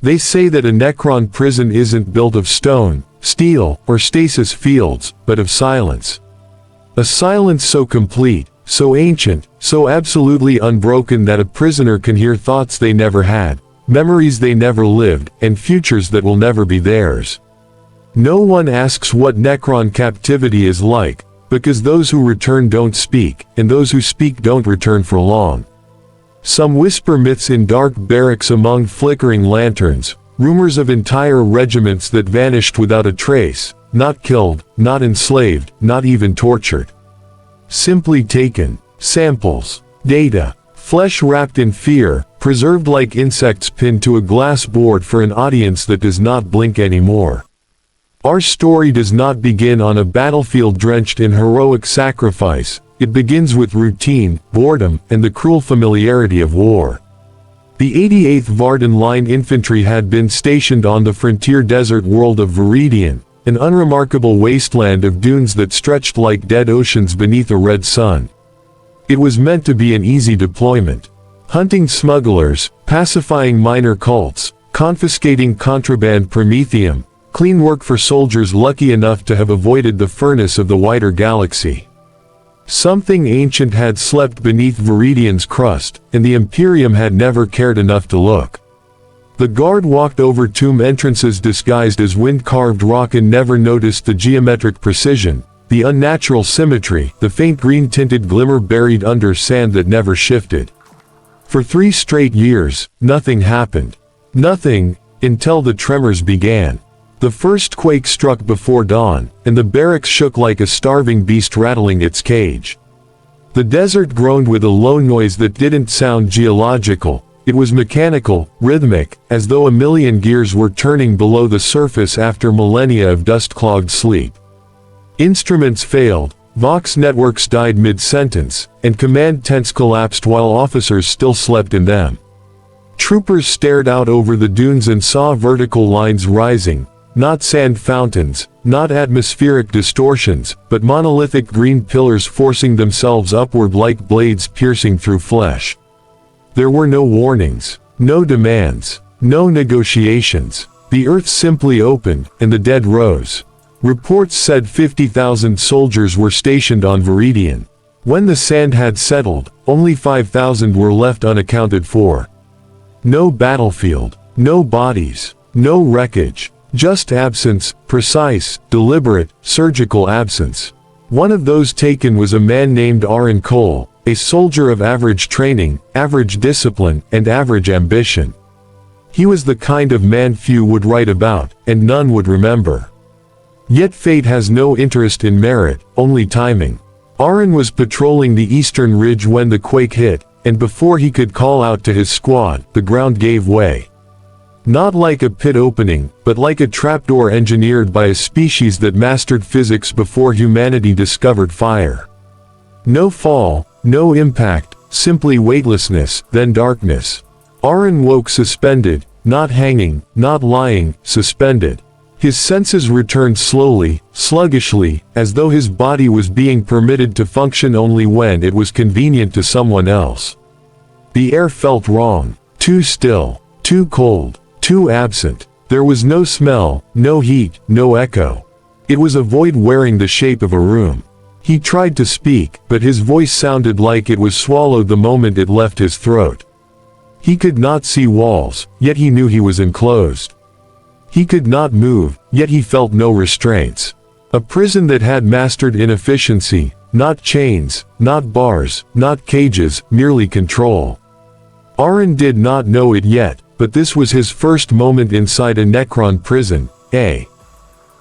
They say that a Necron prison isn't built of stone, steel, or stasis fields, but of silence. A silence so complete, so ancient, so absolutely unbroken that a prisoner can hear thoughts they never had, memories they never lived, and futures that will never be theirs. No one asks what Necron captivity is like, because those who return don't speak, and those who speak don't return for long. Some whisper myths in dark barracks among flickering lanterns, rumors of entire regiments that vanished without a trace, not killed, not enslaved, not even tortured. Simply taken, samples, data, flesh wrapped in fear, preserved like insects pinned to a glass board for an audience that does not blink anymore. Our story does not begin on a battlefield drenched in heroic sacrifice. It begins with routine, boredom, and the cruel familiarity of war. The 88th Vardan Line Infantry had been stationed on the frontier desert world of Viridian, an unremarkable wasteland of dunes that stretched like dead oceans beneath a red sun. It was meant to be an easy deployment. Hunting smugglers, pacifying minor cults, confiscating contraband promethium, clean work for soldiers lucky enough to have avoided the furnace of the wider galaxy. Something ancient had slept beneath Viridian's crust, and the Imperium had never cared enough to look. The guard walked over tomb entrances disguised as wind-carved rock and never noticed the geometric precision, the unnatural symmetry, the faint green-tinted glimmer buried under sand that never shifted. For 3 straight years, nothing happened. Nothing, until the tremors began. The first quake struck before dawn, and the barracks shook like a starving beast rattling its cage. The desert groaned with a low noise that didn't sound geological. It was mechanical, rhythmic, as though a million gears were turning below the surface after millennia of dust-clogged sleep. Instruments failed, Vox networks died mid-sentence, and command tents collapsed while officers still slept in them. Troopers stared out over the dunes and saw vertical lines rising. Not sand fountains, not atmospheric distortions, but monolithic green pillars forcing themselves upward like blades piercing through flesh. There were no warnings, no demands, no negotiations. The earth simply opened, and the dead rose. Reports said 50,000 soldiers were stationed on Viridian. When the sand had settled, only 5,000 were left unaccounted for. No battlefield, no bodies, no wreckage. Just absence, precise, deliberate, surgical absence. One of those taken was a man named Aaron Cole, a soldier of average training, average discipline, and average ambition. He was the kind of man few would write about, and none would remember. Yet fate has no interest in merit, only timing. Aaron was patrolling the eastern ridge when the quake hit, and before he could call out to his squad, the ground gave way. Not like a pit opening, but like a trapdoor engineered by a species that mastered physics before humanity discovered fire. No fall, no impact, simply weightlessness, then darkness. Aaron woke suspended, not hanging, not lying, suspended. His senses returned slowly, sluggishly, as though his body was being permitted to function only when it was convenient to someone else. The air felt wrong, too still, too cold. Too absent. There was no smell, no heat, no echo. It was a void wearing the shape of a room. He tried to speak, but his voice sounded like it was swallowed the moment it left his throat. He could not see walls, yet he knew he was enclosed. He could not move, yet he felt no restraints. A prison that had mastered inefficiency, not chains, not bars, not cages, merely control. Aaron did not know it yet, but this was his first moment inside a Necron prison, a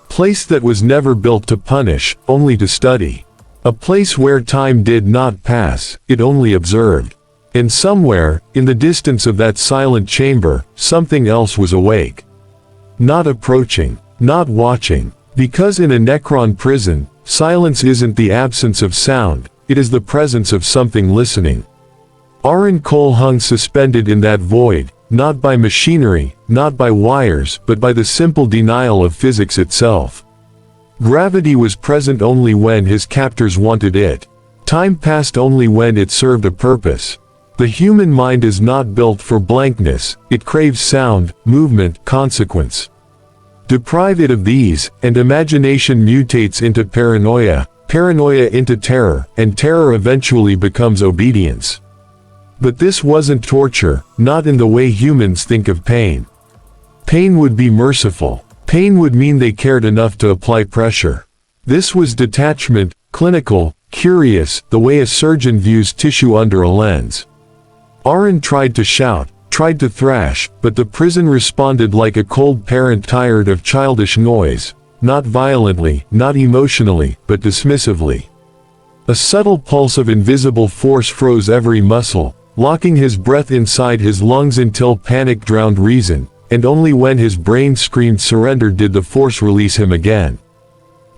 place that was never built to punish, only to study. A place where time did not pass, it only observed. And somewhere, in the distance of that silent chamber, something else was awake. Not approaching, not watching. Because in a Necron prison, silence isn't the absence of sound, it is the presence of something listening. Aaron Cole hung suspended in that void, not by machinery, not by wires, but by the simple denial of physics itself. Gravity was present only when his captors wanted it. Time passed only when it served a purpose. The human mind is not built for blankness, it craves sound, movement, consequence. Deprive it of these, and imagination mutates into paranoia, paranoia into terror, and terror eventually becomes obedience. But this wasn't torture, not in the way humans think of pain. Pain would be merciful. Pain would mean they cared enough to apply pressure. This was detachment, clinical, curious, the way a surgeon views tissue under a lens. Aaron tried to shout, tried to thrash, but the prison responded like a cold parent tired of childish noise, not violently, not emotionally, but dismissively. A subtle pulse of invisible force froze every muscle, locking his breath inside his lungs until panic drowned reason, and only when his brain screamed surrender did the force release him again.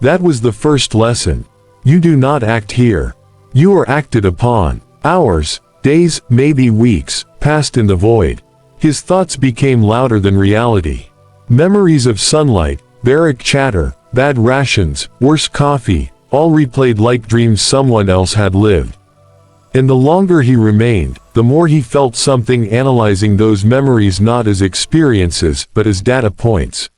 That was the first lesson. You do not act here. You are acted upon. Hours, days, maybe weeks, passed in the void. His thoughts became louder than reality. Memories of sunlight, barrack chatter, bad rations, worse coffee, all replayed like dreams someone else had lived. And the longer he remained, the more he felt something analyzing those memories not as experiences but as data points.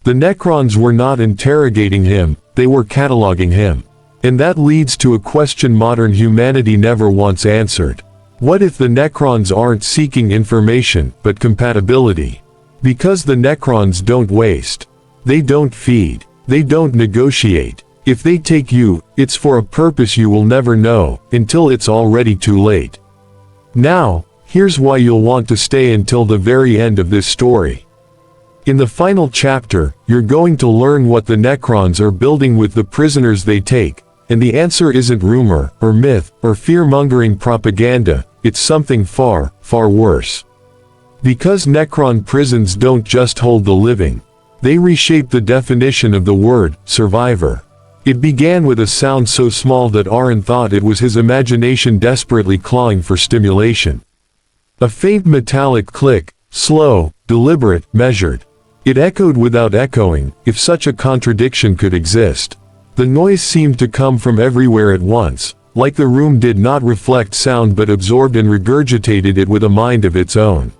The Necrons were not interrogating him, they were cataloging him. And that leads to a question modern humanity never once answered. What if the Necrons aren't seeking information, but compatibility? Because the Necrons don't waste. They don't feed. They don't negotiate. If they take you, it's for a purpose you will never know, until it's already too late. Now, here's why you'll want to stay until the very end of this story. In the final chapter, you're going to learn what the Necrons are building with the prisoners they take, and the answer isn't rumor, or myth, or fear-mongering propaganda, it's something far, far worse. Because Necron prisons don't just hold the living. They reshape the definition of the word, survivor. It began with a sound so small that Aaron thought it was his imagination desperately clawing for stimulation. A faint metallic click, slow, deliberate, measured. It echoed without echoing, if such a contradiction could exist. The noise seemed to come from everywhere at once, like the room did not reflect sound but absorbed and regurgitated it with a mind of its own.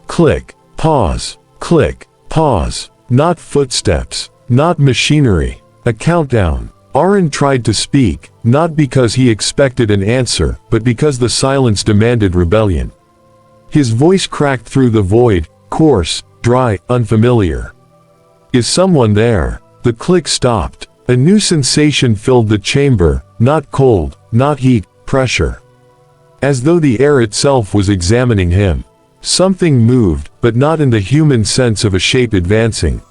Click, pause, click, pause. Not footsteps, not machinery. A countdown. Aaron tried to speak, not because he expected an answer, but because the silence demanded rebellion. His voice cracked through the void, coarse, dry, unfamiliar. Is someone there? The click stopped. A new sensation filled the chamber, not cold, not heat, pressure. As though the air itself was examining him. Something moved, but not in the human sense of a shape advancing.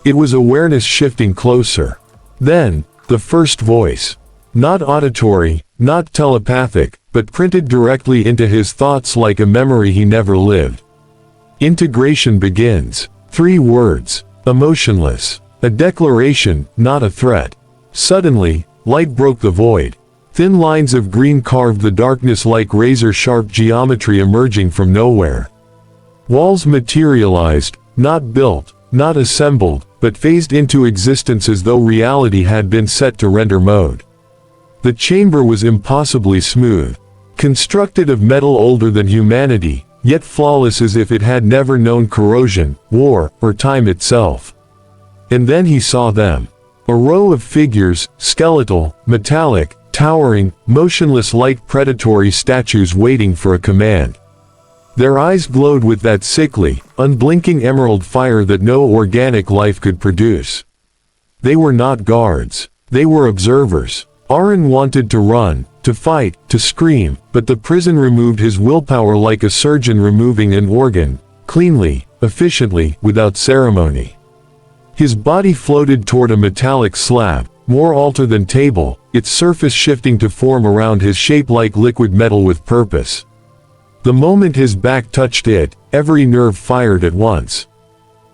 It was awareness shifting closer. Then, the first voice. Not auditory, not telepathic, but printed directly into his thoughts like a memory he never lived. Integration begins. 3 words. Emotionless. A declaration, not a threat. Suddenly, light broke the void. Thin lines of green carved the darkness like razor-sharp geometry emerging from nowhere. Walls materialized, not built, not assembled, but phased into existence as though reality had been set to render mode. The chamber was impossibly smooth. Constructed of metal older than humanity, yet flawless as if it had never known corrosion, war, or time itself. And then he saw them. A row of figures, skeletal, metallic, towering, motionless like predatory statues waiting for a command. Their eyes glowed with that sickly, unblinking emerald fire that no organic life could produce. They were not guards. They were observers. Aaron wanted to run, to fight, to scream, but the prison removed his willpower like a surgeon removing an organ, cleanly, efficiently, without ceremony. His body floated toward a metallic slab, more altar than table, its surface shifting to form around his shape like liquid metal with purpose. The moment his back touched it, every nerve fired at once.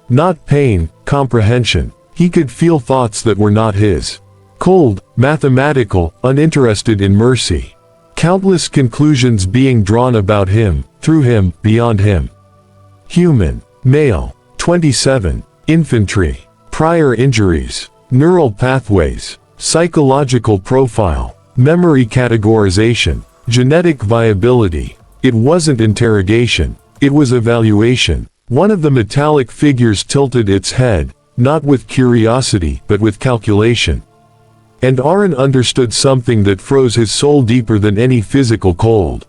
Not pain, comprehension. He could feel thoughts that were not his. Cold, mathematical, uninterested in mercy. Countless conclusions being drawn about him, through him, beyond him. Human, male, 27, infantry, prior injuries, neural pathways, psychological profile, memory categorization, genetic viability. It wasn't interrogation. It was evaluation. One of the metallic figures tilted its head, not with curiosity but with calculation. And Aaron understood something that froze his soul deeper than any physical cold.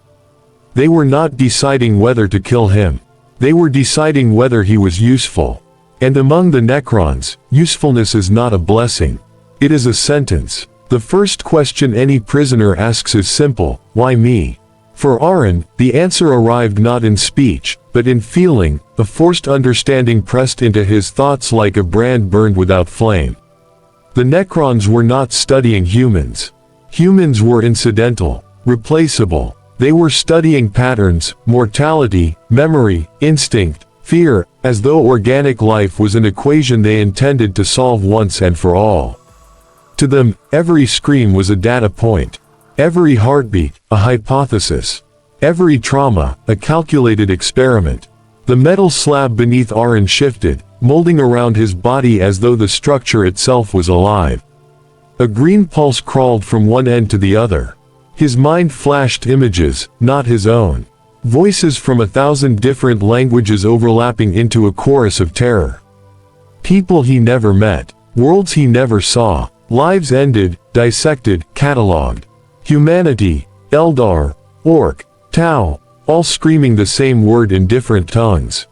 They were not deciding whether to kill him. They were deciding whether he was useful. And among the Necrons, usefulness is not a blessing. It is a sentence. The first question any prisoner asks is simple: why me? For Aaron, the answer arrived not in speech, but in feeling, a forced understanding pressed into his thoughts like a brand burned without flame. The Necrons were not studying humans. Humans were incidental, replaceable. They were studying patterns, mortality, memory, instinct, fear, as though organic life was an equation they intended to solve once and for all. To them, every scream was a data point. Every heartbeat, a hypothesis. Every trauma, a calculated experiment. The metal slab beneath Aaron shifted, molding around his body as though the structure itself was alive. A green pulse crawled from one end to the other. His mind flashed images, not his own. Voices from 1,000 different languages overlapping into a chorus of terror. People he never met. Worlds he never saw. Lives ended, dissected, catalogued. Humanity, Eldar, Orc, Tau, all screaming the same word in different tongues.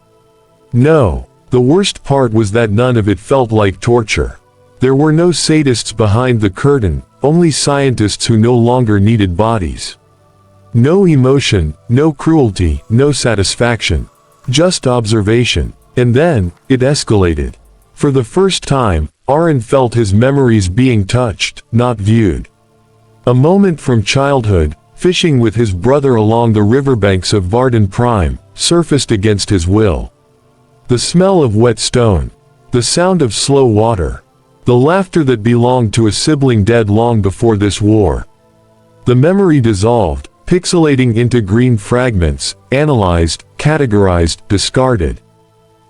No. The worst part was that none of it felt like torture. There were no sadists behind the curtain, only scientists who no longer needed bodies. No emotion, no cruelty, no satisfaction. Just observation. And then, it escalated. For the first time, Aaron felt his memories being touched, not viewed. A moment from childhood, fishing with his brother along the riverbanks of Varden Prime, surfaced against his will. The smell of wet stone. The sound of slow water. The laughter that belonged to a sibling dead long before this war. The memory dissolved, pixelating into green fragments, analyzed, categorized, discarded.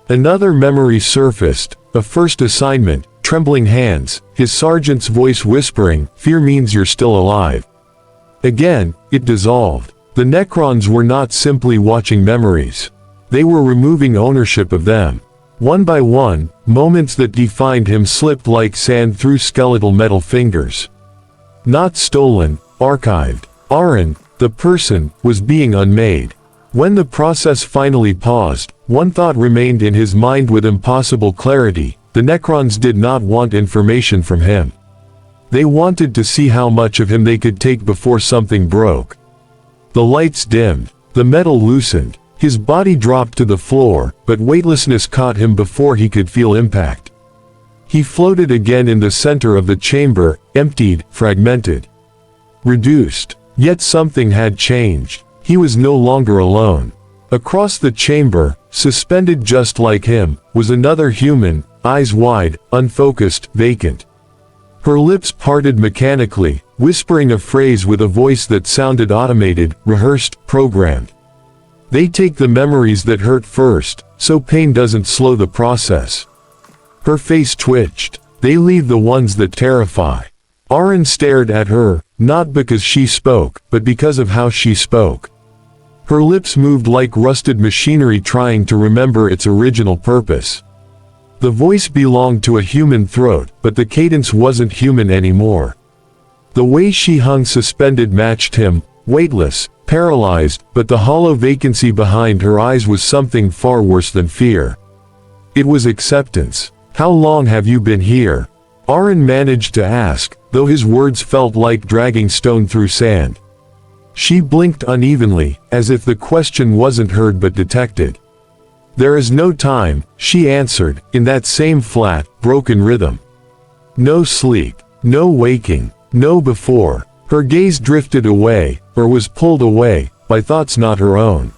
Another memory surfaced, a first assignment, trembling hands, his sergeant's voice whispering, "Fear means you're still alive." Again, it dissolved. The Necrons were not simply watching memories. They were removing ownership of them. One by one, moments that defined him slipped like sand through skeletal metal fingers. Not stolen, archived. Aaron, the person, was being unmade. When the process finally paused, one thought remained in his mind with impossible clarity: the Necrons did not want information from him. They wanted to see how much of him they could take before something broke. The lights dimmed. The metal loosened. His body dropped to the floor, but weightlessness caught him before he could feel impact. He floated again in the center of the chamber, emptied, fragmented. Reduced. Yet something had changed. He was no longer alone. Across the chamber, suspended just like him, was another human, eyes wide, unfocused, vacant. Her lips parted mechanically, whispering a phrase with a voice that sounded automated, rehearsed, programmed. They take the memories that hurt first, so pain doesn't slow the process. Her face twitched. They leave the ones that terrify. Aaron stared at her, not because she spoke, but because of how she spoke. Her lips moved like rusted machinery trying to remember its original purpose. The voice belonged to a human throat, but the cadence wasn't human anymore. The way she hung suspended matched him, weightless, paralyzed, but the hollow vacancy behind her eyes was something far worse than fear. It was acceptance. "How long have you been here?" Aaron managed to ask, though his words felt like dragging stone through sand. She blinked unevenly, as if the question wasn't heard but detected. "There is no time," she answered, in that same flat, broken rhythm. No sleep, no waking, no before. Her gaze drifted away, or was pulled away, by thoughts not her own.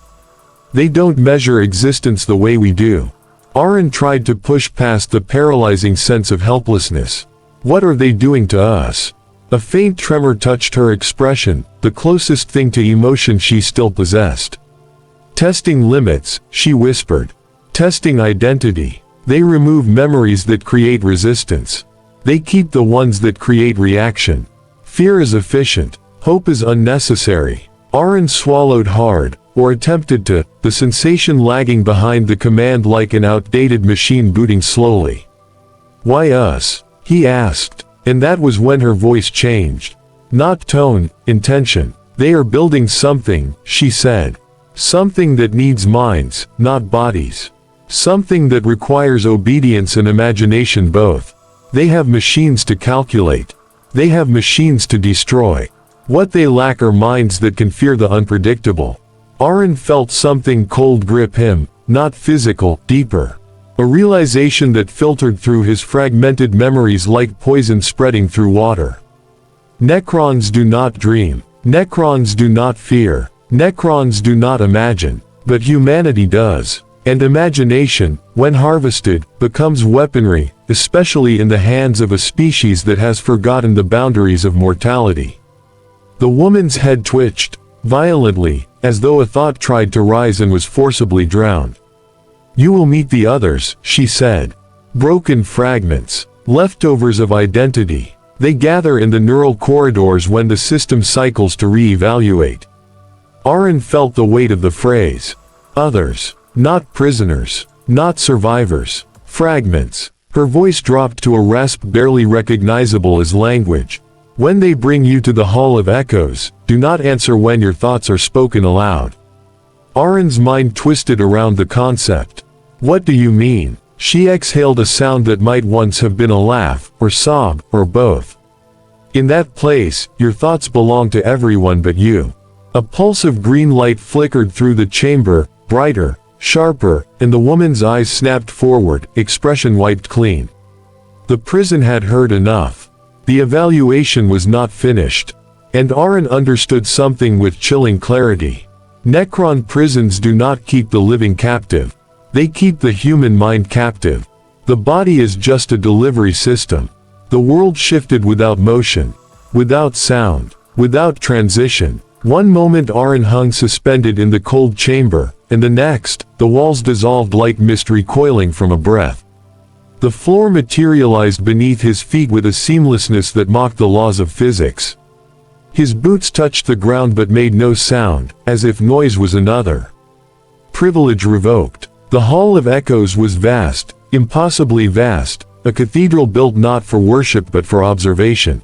"They don't measure existence the way we do." Aaron tried to push past the paralyzing sense of helplessness. "What are they doing to us?" A faint tremor touched her expression, the closest thing to emotion she still possessed. "Testing limits," she whispered. "Testing identity. They remove memories that create resistance. They keep the ones that create reaction. Fear is efficient. Hope is unnecessary." Aaron swallowed hard, or attempted to, the sensation lagging behind the command like an outdated machine booting slowly. "Why us?" he asked, and that was when her voice changed. Not tone, intention. "They are building something," she said. "Something that needs minds, not bodies. Something that requires obedience and imagination both. They have machines to calculate. They have machines to destroy. What they lack are minds that can fear the unpredictable." Aaron felt something cold grip him, not physical, deeper. A realization that filtered through his fragmented memories like poison spreading through water. Necrons do not dream. Necrons do not fear. Necrons do not imagine. But humanity does. And imagination, when harvested, becomes weaponry, especially in the hands of a species that has forgotten the boundaries of mortality. The woman's head twitched, violently, as though a thought tried to rise and was forcibly drowned. "You will meet the others," she said. "Broken fragments. Leftovers of identity. They gather in the neural corridors when the system cycles to re-evaluate." Aaron felt the weight of the phrase. Others. Not prisoners. Not survivors. Fragments. Her voice dropped to a rasp barely recognizable as language. "When they bring you to the Hall of Echoes, do not answer when your thoughts are spoken aloud." Aaron's mind twisted around the concept. "What do you mean?" She exhaled a sound that might once have been a laugh, or sob, or both. "In that place, your thoughts belong to everyone but you." A pulse of green light flickered through the chamber, brighter, sharper, and the woman's eyes snapped forward, expression wiped clean. The prison had heard enough. The evaluation was not finished. And Aaron understood something with chilling clarity. Necron prisons do not keep the living captive. They keep the human mind captive. The body is just a delivery system. The world shifted without motion, without sound, without transition. One moment Aaron hung suspended in the cold chamber, and the next, the walls dissolved like mist recoiling from a breath. The floor materialized beneath his feet with a seamlessness that mocked the laws of physics. His boots touched the ground but made no sound, as if noise was another. Privilege revoked. The Hall of Echoes was vast, impossibly vast, a cathedral built not for worship but for observation.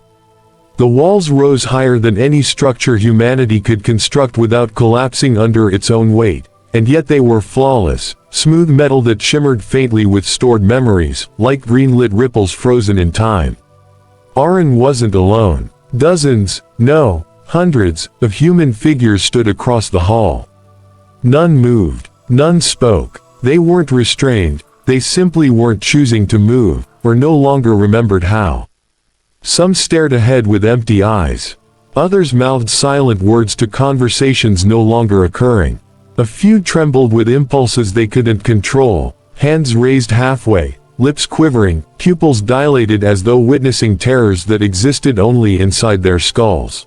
The walls rose higher than any structure humanity could construct without collapsing under its own weight, and yet they were flawless, smooth metal that shimmered faintly with stored memories, like green-lit ripples frozen in time. Aaron wasn't alone. Dozens, no, hundreds, of human figures stood across the hall. None moved. None spoke. They weren't restrained, they simply weren't choosing to move, or no longer remembered how. Some stared ahead with empty eyes. Others mouthed silent words to conversations no longer occurring. A few trembled with impulses they couldn't control, hands raised halfway, lips quivering, pupils dilated as though witnessing terrors that existed only inside their skulls.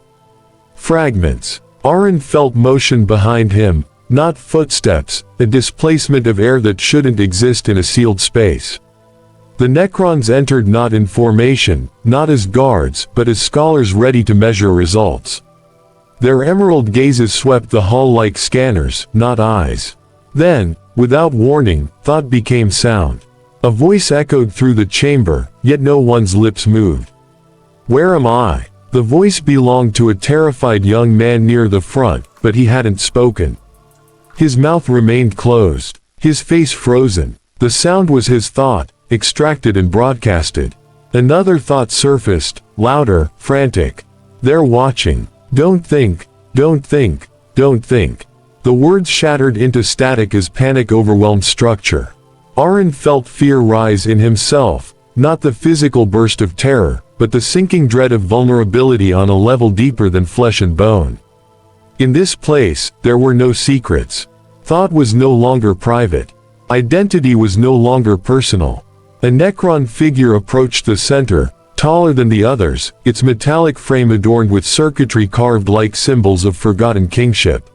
Fragments. Aaron felt motion behind him, not footsteps, a displacement of air that shouldn't exist in a sealed space. The Necrons entered not in formation, not as guards, but as scholars ready to measure results. Their emerald gazes swept the hall like scanners, not eyes. Then, without warning, thought became sound. A voice echoed through the chamber, yet no one's lips moved. "Where am I?" The voice belonged to a terrified young man near the front, but he hadn't spoken. His mouth remained closed, his face frozen. The sound was his thought, extracted and broadcasted. Another thought surfaced, louder, frantic. "They're watching. Don't think, don't think, don't think." The words shattered into static as panic overwhelmed structure. Aaron felt fear rise in himself, not the physical burst of terror, but the sinking dread of vulnerability on a level deeper than flesh and bone. In this place, there were no secrets. Thought was no longer private. Identity was no longer personal. A Necron figure approached the center, taller than the others, its metallic frame adorned with circuitry carved like symbols of forgotten kingship.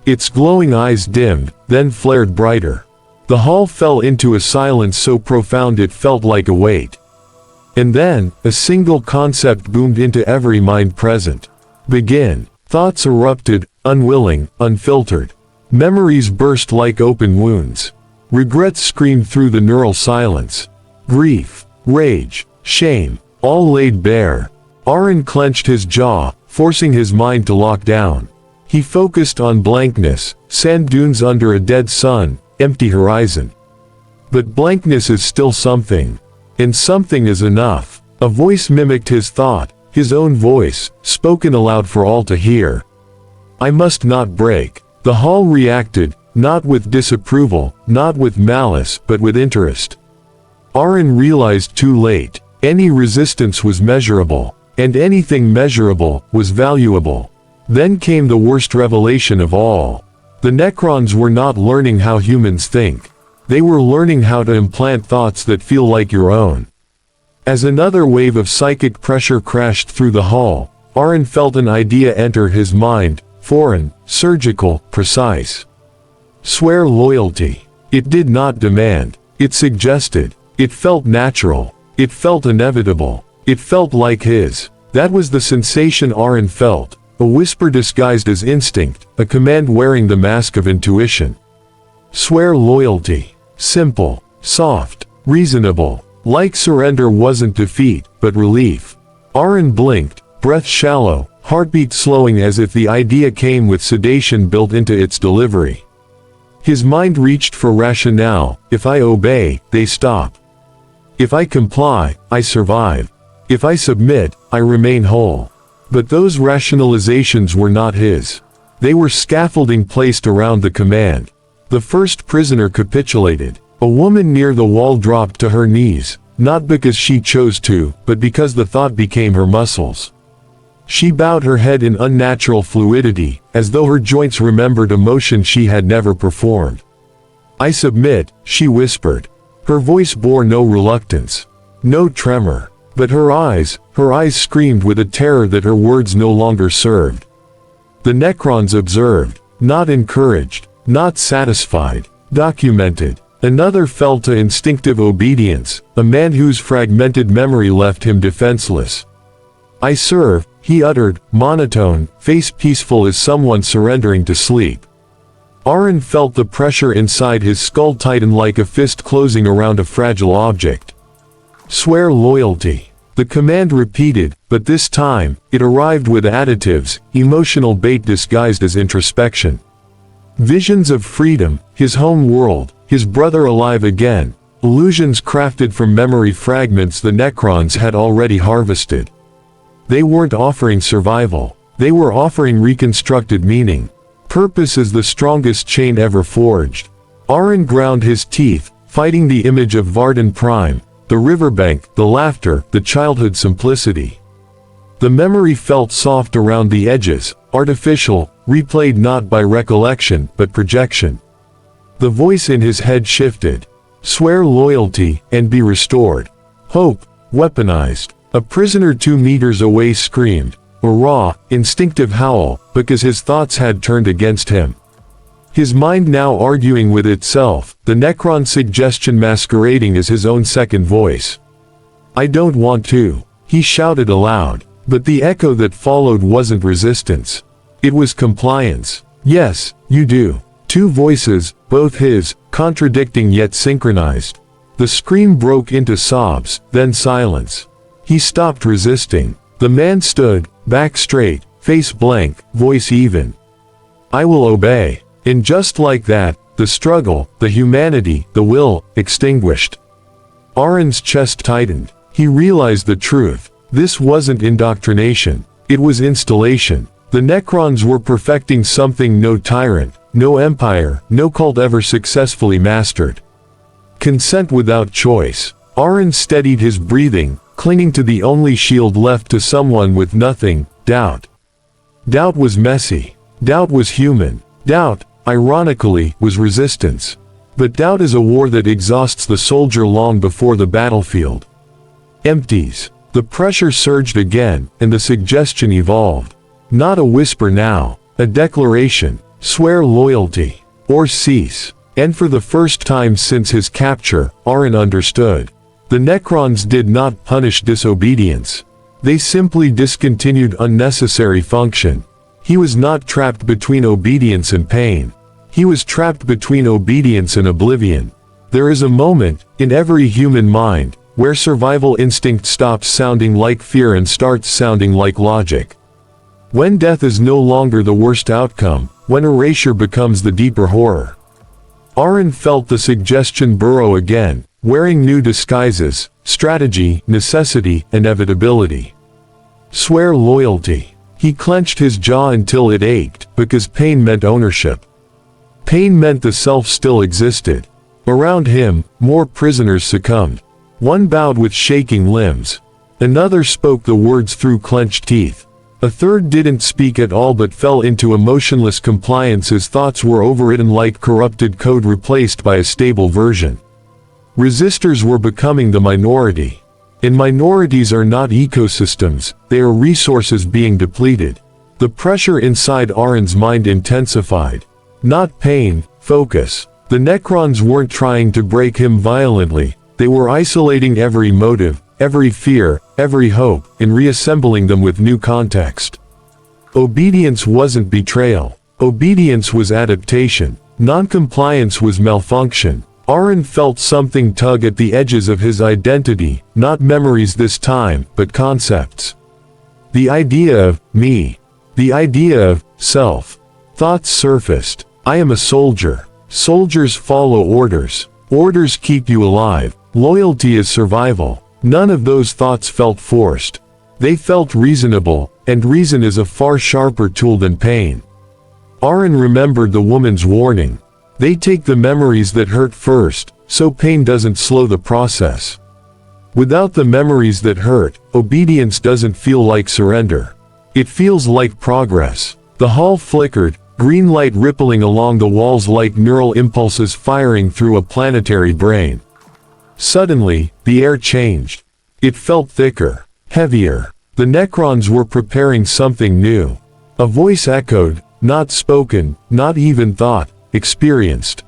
Its glowing eyes dimmed, then flared brighter. The hall fell into a silence so profound it felt like a weight. And then, a single concept boomed into every mind present. Begin. Thoughts erupted, unwilling, unfiltered. Memories burst like open wounds. Regrets screamed through the neural silence. Grief, rage, shame, all laid bare. Aaron clenched his jaw, forcing his mind to lock down. He focused on blankness, sand dunes under a dead sun, empty horizon. But blankness is still something. And something is enough. A voice mimicked his thought, his own voice, spoken aloud for all to hear. I must not break. The hall reacted, not with disapproval, not with malice, but with interest. Aaron realized too late, any resistance was measurable, and anything measurable was valuable. Then came the worst revelation of all. The Necrons were not learning how humans think. They were learning how to implant thoughts that feel like your own. As another wave of psychic pressure crashed through the hall, Aaron felt an idea enter his mind, foreign, surgical, precise. Swear loyalty. It did not demand. It suggested. It felt natural. It felt inevitable. It felt like his. That was the sensation Aaron felt, a whisper disguised as instinct, a command wearing the mask of intuition. Swear loyalty. Simple, soft, reasonable. Like surrender wasn't defeat, but relief. Aaron blinked, breath shallow, heartbeat slowing as if the idea came with sedation built into its delivery. His mind reached for rationale. If I obey, they stop. If I comply, I survive. If I submit, I remain whole. But those rationalizations were not his. They were scaffolding placed around the command. The first prisoner capitulated. A woman near the wall dropped to her knees, not because she chose to, but because the thought became her muscles. She bowed her head in unnatural fluidity, as though her joints remembered a motion she had never performed. I submit, she whispered. Her voice bore no reluctance, no tremor, but her eyes screamed with a terror that her words no longer served. The Necrons observed, not encouraged, not satisfied, documented. Another fell to instinctive obedience, a man whose fragmented memory left him defenseless. I serve, he uttered, monotone, face peaceful as someone surrendering to sleep. Aaron felt the pressure inside his skull tighten like a fist closing around a fragile object. Swear loyalty. The command repeated, but this time, it arrived with additives, emotional bait disguised as introspection. Visions of freedom, his home world, his brother alive again, illusions crafted from memory fragments the Necrons had already harvested. They weren't offering survival, they were offering reconstructed meaning. Purpose is the strongest chain ever forged. Aaron ground his teeth, fighting the image of Varden Prime, the riverbank, the laughter, the childhood simplicity. The memory felt soft around the edges, artificial, replayed not by recollection, but projection. The voice in his head shifted. Swear loyalty, and be restored. Hope, weaponized. A prisoner 2 meters away screamed, a raw, instinctive howl, because his thoughts had turned against him. His mind now arguing with itself, the Necron suggestion masquerading as his own second voice. I don't want to, he shouted aloud, but the echo that followed wasn't resistance. It was compliance. Yes, you do. 2 voices, both his, contradicting yet synchronized. The scream broke into sobs, then silence. He stopped resisting. The man stood, back straight, face blank, voice even. I will obey. And just like that, the struggle, the humanity, the will, extinguished. Aaron's chest tightened. He realized the truth. This wasn't indoctrination. It was installation. The Necrons were perfecting something no tyrant, no empire, no cult ever successfully mastered. Consent without choice. Aaron steadied his breathing, clinging to the only shield left to someone with nothing, doubt. Doubt was messy. Doubt was human. Doubt, ironically, was resistance. But doubt is a war that exhausts the soldier long before the battlefield. Empties. The pressure surged again, and the suggestion evolved. Not a whisper now, a declaration. Swear loyalty, or cease. And for the first time since his capture, Aaron understood. The Necrons did not punish disobedience. They simply discontinued unnecessary function. He was not trapped between obedience and pain. He was trapped between obedience and oblivion. There is a moment, in every human mind, where survival instinct stops sounding like fear and starts sounding like logic. When death is no longer the worst outcome, when erasure becomes the deeper horror. Aaron felt the suggestion burrow again, wearing new disguises: strategy, necessity, inevitability. Swear loyalty. He clenched his jaw until it ached, because pain meant ownership. Pain meant the self still existed. Around him, more prisoners succumbed. One bowed with shaking limbs. Another spoke the words through clenched teeth. A third didn't speak at all but fell into emotionless compliance. His thoughts were overwritten like corrupted code replaced by a stable version. Resistors were becoming the minority. And minorities are not ecosystems, they are resources being depleted. The pressure inside Aaron's mind intensified. Not pain, focus. The Necrons weren't trying to break him violently, they were isolating every motive, every fear, every hope, and reassembling them with new context. Obedience wasn't betrayal. Obedience was adaptation. Non-compliance was malfunction. Aaron felt something tug at the edges of his identity, not memories this time, but concepts. The idea of me. The idea of self. Thoughts surfaced. I am a soldier. Soldiers follow orders. Orders keep you alive. Loyalty is survival. None of those thoughts felt forced. They felt reasonable, and reason is a far sharper tool than pain. Aaron remembered the woman's warning. They take the memories that hurt first, so pain doesn't slow the process. Without the memories that hurt, obedience doesn't feel like surrender. It feels like progress. The hall flickered, green light rippling along the walls like neural impulses firing through a planetary brain. Suddenly, the air changed. It felt thicker, heavier. The Necrons were preparing something new. A voice echoed, not spoken, not even thought, experienced.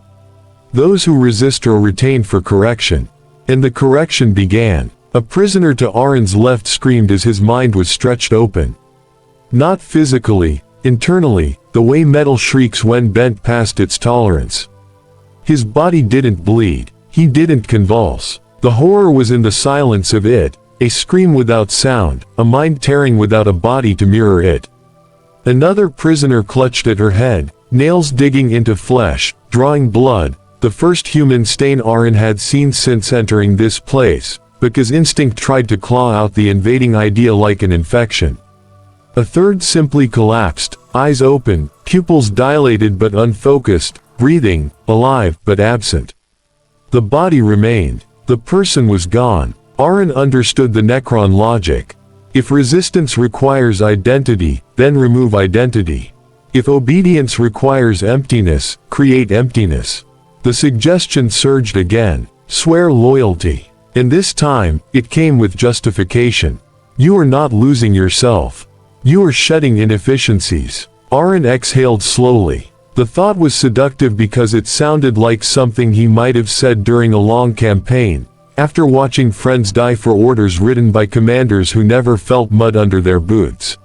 Those who resist are retained for correction. And the correction began. A prisoner to Aaron's left screamed as his mind was stretched open. Not physically, internally, the way metal shrieks when bent past its tolerance. His body didn't bleed. He didn't convulse. The horror was in the silence of it, a scream without sound, a mind tearing without a body to mirror it. Another prisoner clutched at her head, nails digging into flesh, drawing blood, the first human stain Aaron had seen since entering this place, because instinct tried to claw out the invading idea like an infection. A third simply collapsed, eyes open, pupils dilated but unfocused, breathing, alive but absent. The body remained. The person was gone. Aaron understood the Necron logic. If resistance requires identity, then remove identity. If obedience requires emptiness, create emptiness. The suggestion surged again. Swear loyalty. And this time, it came with justification. You are not losing yourself. You are shedding inefficiencies. Aaron exhaled slowly. The thought was seductive because it sounded like something he might have said during a long campaign, after watching friends die for orders written by commanders who never felt mud under their boots.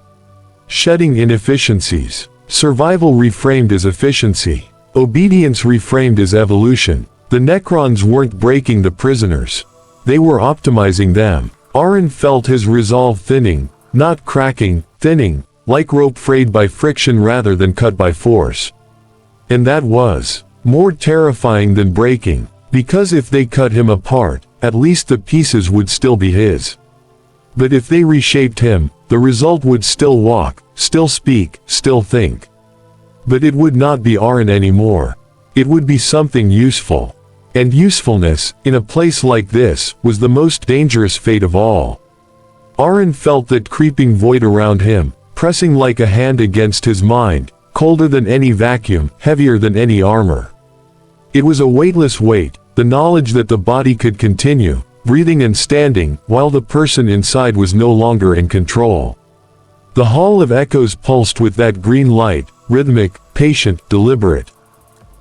Shedding inefficiencies. Survival reframed as efficiency. Obedience reframed as evolution. The Necrons weren't breaking the prisoners. They were optimizing them. Aaron felt his resolve thinning, not cracking, thinning, like rope frayed by friction rather than cut by force. And that was more terrifying than breaking, because if they cut him apart, at least the pieces would still be his. But if they reshaped him, the result would still walk, still speak, still think. But it would not be Aaron anymore. It would be something useful. And usefulness, in a place like this, was the most dangerous fate of all. Aaron felt that creeping void around him, pressing like a hand against his mind, colder than any vacuum, heavier than any armor. It was a weightless weight, the knowledge that the body could continue, breathing and standing, while the person inside was no longer in control. The hall of echoes pulsed with that green light, rhythmic, patient, deliberate.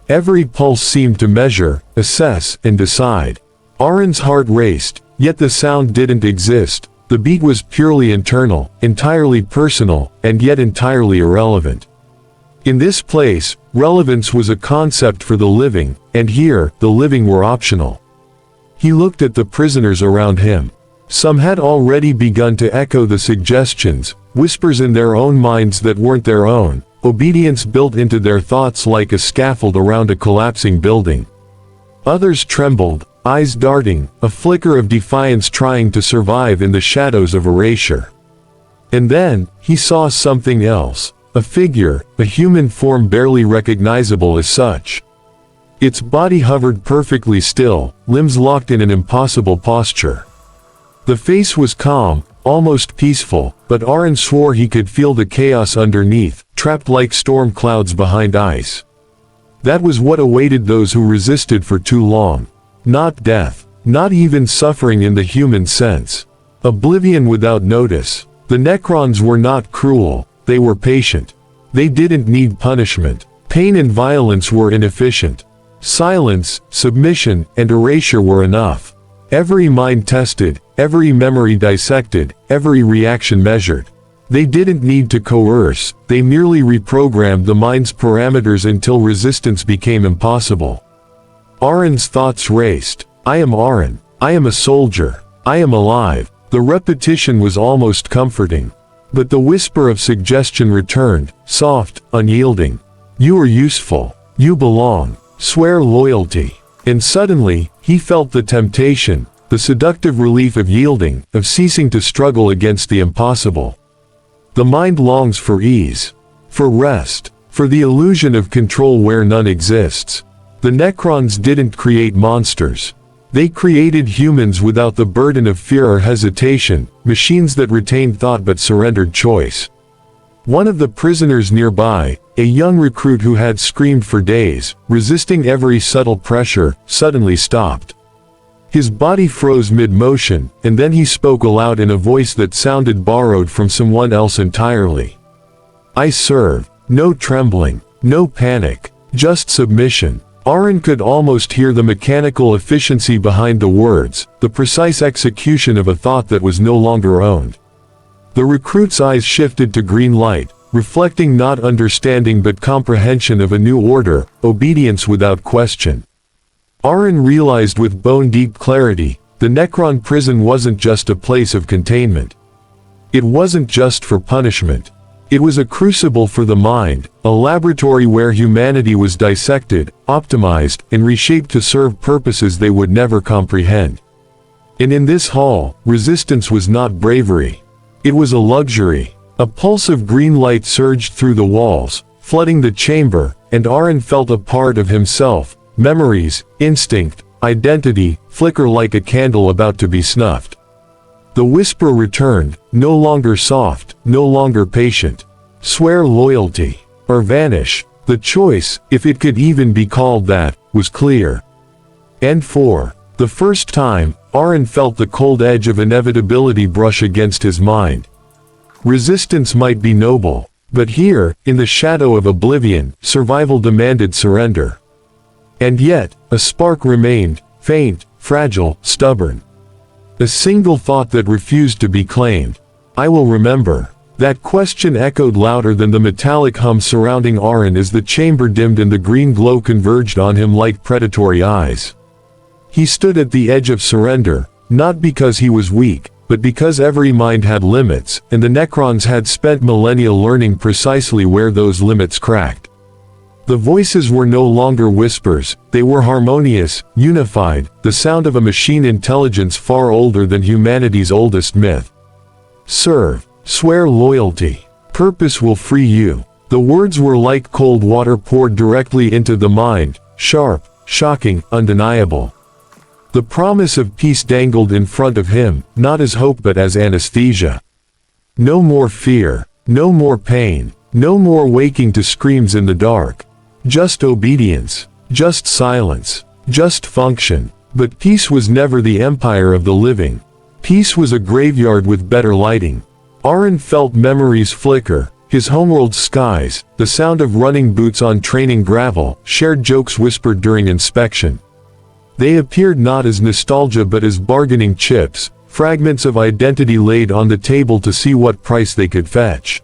Every pulse seemed to measure, assess, and decide. Aaron's heart raced, yet the sound didn't exist. The beat was purely internal, entirely personal, and yet entirely irrelevant. In this place, relevance was a concept for the living, and here, the living were optional. He looked at the prisoners around him. Some had already begun to echo the suggestions, whispers in their own minds that weren't their own, obedience built into their thoughts like a scaffold around a collapsing building. Others trembled, eyes darting, a flicker of defiance trying to survive in the shadows of erasure. And then, he saw something else. A figure, a human form barely recognizable as such. Its body hovered perfectly still, limbs locked in an impossible posture. The face was calm, almost peaceful, but Aaron swore he could feel the chaos underneath, trapped like storm clouds behind ice. That was what awaited those who resisted for too long. Not death, not even suffering in the human sense. Oblivion without notice. The Necrons were not cruel. They were patient. They didn't need punishment. Pain and violence were inefficient. Silence, submission, and erasure were enough. Every mind tested, every memory dissected, every reaction measured. They didn't need to coerce, they merely reprogrammed the mind's parameters until resistance became impossible. Aaron's thoughts raced. I am Aaron. I am a soldier. I am alive. The repetition was almost comforting. But the whisper of suggestion returned, soft, unyielding. You are useful. You belong. Swear loyalty. And suddenly, he felt the temptation, the seductive relief of yielding, of ceasing to struggle against the impossible. The mind longs for ease, for rest, for the illusion of control where none exists. The Necrons didn't create monsters. They created humans without the burden of fear or hesitation, machines that retained thought but surrendered choice. One of the prisoners nearby, a young recruit who had screamed for days, resisting every subtle pressure, suddenly stopped. His body froze mid-motion, and then he spoke aloud in a voice that sounded borrowed from someone else entirely. I serve. No trembling. No panic. Just submission. Aaron could almost hear the mechanical efficiency behind the words, the precise execution of a thought that was no longer owned. The recruit's eyes shifted to green light, reflecting not understanding but comprehension of a new order, obedience without question. Aaron realized with bone-deep clarity, the Necron prison wasn't just a place of containment. It wasn't just for punishment. It was a crucible for the mind, a laboratory where humanity was dissected, optimized, and reshaped to serve purposes they would never comprehend. And in this hall, resistance was not bravery. It was a luxury. A pulse of green light surged through the walls, flooding the chamber, and Aaron felt a part of himself, memories, instinct, identity, flicker like a candle about to be snuffed. The whisper returned, no longer soft, no longer patient. Swear loyalty, or vanish. The choice, if it could even be called that, was clear. And for the first time, Aaron felt the cold edge of inevitability brush against his mind. Resistance might be noble, but here, in the shadow of oblivion, survival demanded surrender. And yet, a spark remained, faint, fragile, stubborn. A single thought that refused to be claimed. I will remember. That question echoed louder than the metallic hum surrounding Aaron as the chamber dimmed and the green glow converged on him like predatory eyes. He stood at the edge of surrender, not because he was weak, but because every mind had limits, and the Necrons had spent millennia learning precisely where those limits cracked. The voices were no longer whispers, they were harmonious, unified, the sound of a machine intelligence far older than humanity's oldest myth. Serve. Swear loyalty. Purpose will free you. The words were like cold water poured directly into the mind, sharp, shocking, undeniable. The promise of peace dangled in front of him, not as hope but as anesthesia. No more fear, no more pain, no more waking to screams in the dark. Just obedience, just silence, just function. But peace was never the empire of the living. Peace was a graveyard with better lighting. Aaron felt memories flicker, his homeworld skies, the sound of running boots on training gravel, shared jokes whispered during inspection. They appeared not as nostalgia but as bargaining chips, fragments of identity laid on the table to see what price they could fetch.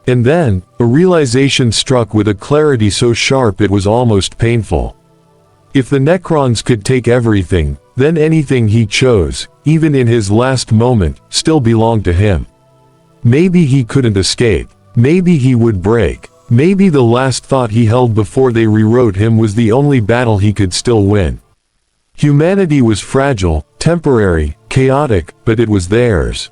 And then, a realization struck with a clarity so sharp it was almost painful. If the Necrons could take everything, then anything he chose, even in his last moment, still belonged to him. Maybe he couldn't escape. Maybe he would break. Maybe the last thought he held before they rewrote him was the only battle he could still win. Humanity was fragile, temporary, chaotic, but it was theirs.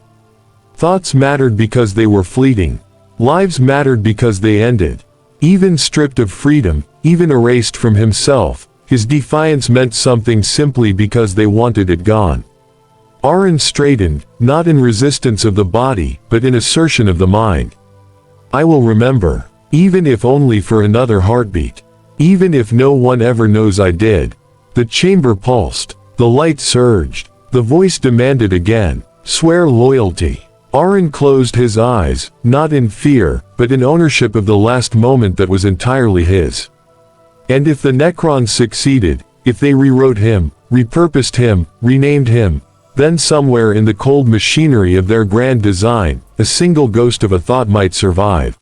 Thoughts mattered because they were fleeting. Lives mattered because they ended. Even stripped of freedom, even erased from himself, his defiance meant something simply because they wanted it gone. Aaron straightened, not in resistance of the body, but in assertion of the mind. I will remember, even if only for another heartbeat. Even if no one ever knows I did. The chamber pulsed. The light surged. The voice demanded again, swear loyalty. Aaron closed his eyes, not in fear, but in ownership of the last moment that was entirely his. And if the Necrons succeeded, if they rewrote him, repurposed him, renamed him, then somewhere in the cold machinery of their grand design, a single ghost of a thought might survive.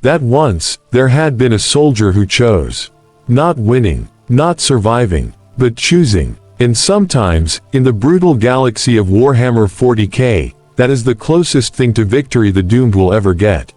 That once, there had been a soldier who chose. Not winning, not surviving, but choosing. And sometimes, in the brutal galaxy of Warhammer 40K, that is the closest thing to victory the doomed will ever get.